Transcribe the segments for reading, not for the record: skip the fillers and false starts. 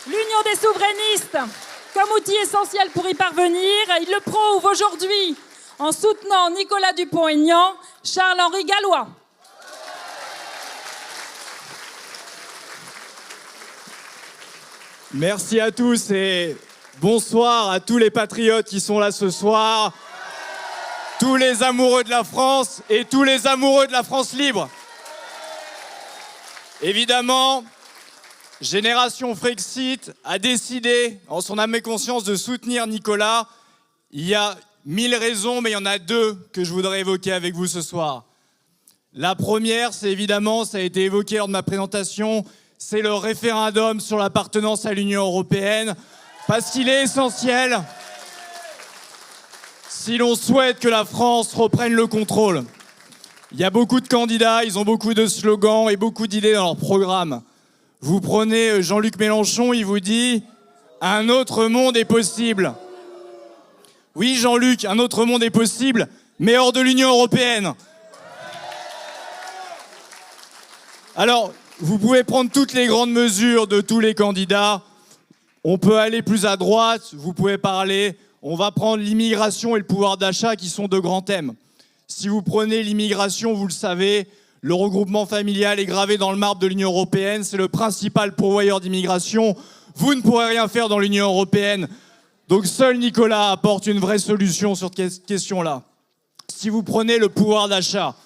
L'Union des souverainistes, comme outil essentiel pour y parvenir, il le prouve aujourd'hui en soutenant Nicolas Dupont-Aignan, Charles-Henri Gallois. Merci à tous et bonsoir à tous les patriotes qui sont là ce soir, tous les amoureux de la France et tous les amoureux de la France libre. Évidemment, Génération Frexit a décidé, en son âme et conscience, de soutenir Nicolas. Il y a 1000 raisons, mais il y en a deux que je voudrais évoquer avec vous ce soir. La première, c'est évidemment, ça a été évoqué lors de ma présentation, c'est le référendum sur l'appartenance à l'Union européenne, parce qu'il est essentiel si l'on souhaite que la France reprenne le contrôle. Il y a beaucoup de candidats, ils ont beaucoup de slogans et beaucoup d'idées dans leur programme. Vous prenez Jean-Luc Mélenchon, il vous dit « Un autre monde est possible ». Oui, Jean-Luc, un autre monde est possible, mais hors de l'Union européenne. Alors, vous pouvez prendre toutes les grandes mesures de tous les candidats. On peut aller plus à droite, vous pouvez parler. On va prendre l'immigration et le pouvoir d'achat qui sont deux grands thèmes. Si vous prenez l'immigration, vous le savez, le regroupement familial est gravé dans le marbre de l'Union européenne. C'est le principal pourvoyeur d'immigration. Vous ne pourrez rien faire dans l'Union européenne. Donc seul Nicolas apporte une vraie solution sur cette question-là. Si vous prenez le pouvoir d'achat,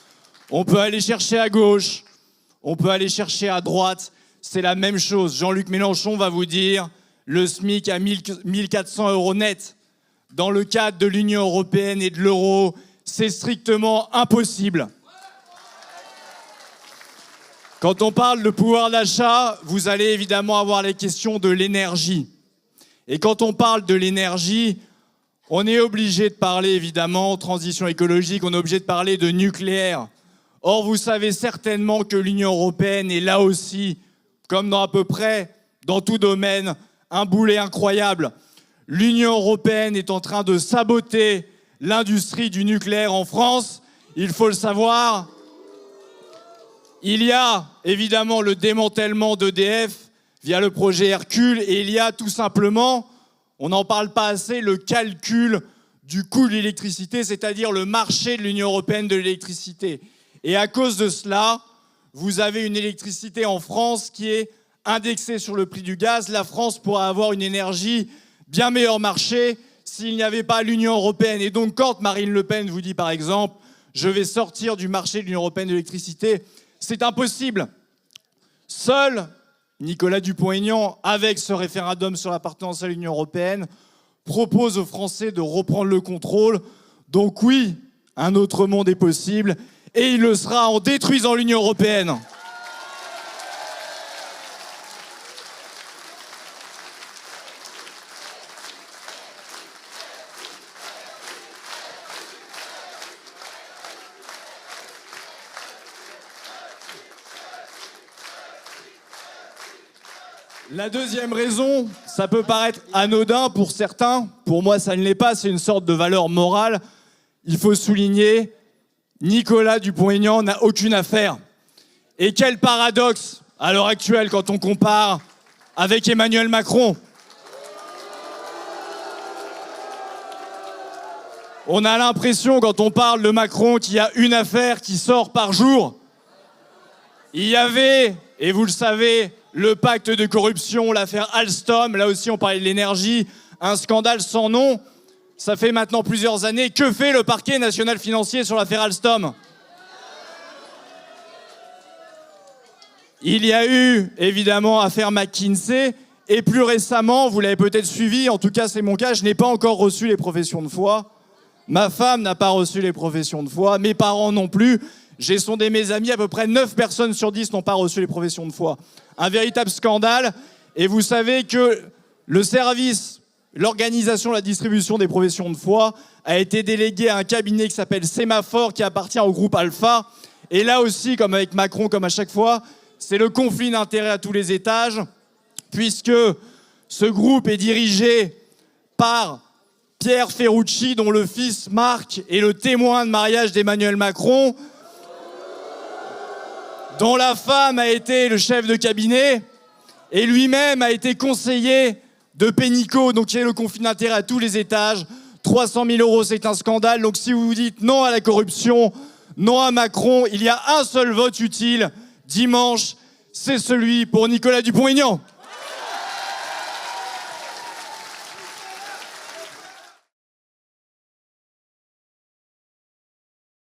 on peut aller chercher à gauche, on peut aller chercher à droite. C'est la même chose. Jean-Luc Mélenchon va vous dire le SMIC à 1400 € net. Dans le cadre de l'Union européenne et de l'euro, c'est strictement impossible. Quand on parle de pouvoir d'achat, vous allez évidemment avoir les questions de l'énergie. Et quand on parle de l'énergie, on est obligé de parler évidemment transition écologique, on est obligé de parler de nucléaire. Or, vous savez certainement que l'Union européenne est là aussi, comme dans à peu près dans tout domaine, un boulet incroyable. L'Union européenne est en train de saboter l'industrie du nucléaire en France. Il faut le savoir. Il y a évidemment le démantèlement d'EDF via le projet Hercule et il y a tout simplement, on n'en parle pas assez, le calcul du coût de l'électricité, c'est-à-dire le marché de l'Union européenne de l'électricité. Et à cause de cela, vous avez une électricité en France qui est indexée sur le prix du gaz. La France pourra avoir une énergie bien meilleur marché s'il n'y avait pas l'Union européenne. Et donc quand Marine Le Pen vous dit par exemple « je vais sortir du marché de l'Union européenne de l'électricité », c'est impossible. Seul Nicolas Dupont-Aignan, avec ce référendum sur l'appartenance à l'Union européenne, propose aux Français de reprendre le contrôle. Donc oui, un autre monde est possible et il le sera en détruisant l'Union européenne. La deuxième raison, ça peut paraître anodin pour certains. Pour moi, ça ne l'est pas. C'est une sorte de valeur morale. Il faut souligner, Nicolas Dupont-Aignan n'a aucune affaire. Et quel paradoxe à l'heure actuelle quand on compare avec Emmanuel Macron. On a l'impression, quand on parle de Macron, qu'il y a une affaire qui sort par jour. Il y avait, et vous le savez, le pacte de corruption, l'affaire Alstom, là aussi on parlait de l'énergie, un scandale sans nom. Ça fait maintenant plusieurs années. Que fait le parquet national financier sur l'affaire Alstom? Il y a eu évidemment l'affaire McKinsey et plus récemment, vous l'avez peut-être suivi, en tout cas c'est mon cas, je n'ai pas encore reçu les professions de foi. Ma femme n'a pas reçu les professions de foi, mes parents non plus. J'ai sondé mes amis, à peu près 9 personnes sur 10 n'ont pas reçu les professions de foi. Un véritable scandale. Et vous savez que le service, l'organisation, la distribution des professions de foi a été délégué à un cabinet qui s'appelle Sémaphore, qui appartient au groupe Alpha. Et là aussi, comme avec Macron, comme à chaque fois, c'est le conflit d'intérêts à tous les étages, puisque ce groupe est dirigé par Pierre Ferrucci, dont le fils Marc est le témoin de mariage d'Emmanuel Macron, dont la femme a été le chef de cabinet. Et lui-même a été conseiller de Pénicaud, donc il y a le conflit d'intérêts à tous les étages. 300 000 euros, c'est un scandale. Donc si vous dites non à la corruption, non à Macron, il y a un seul vote utile. Dimanche, c'est celui pour Nicolas Dupont-Aignan.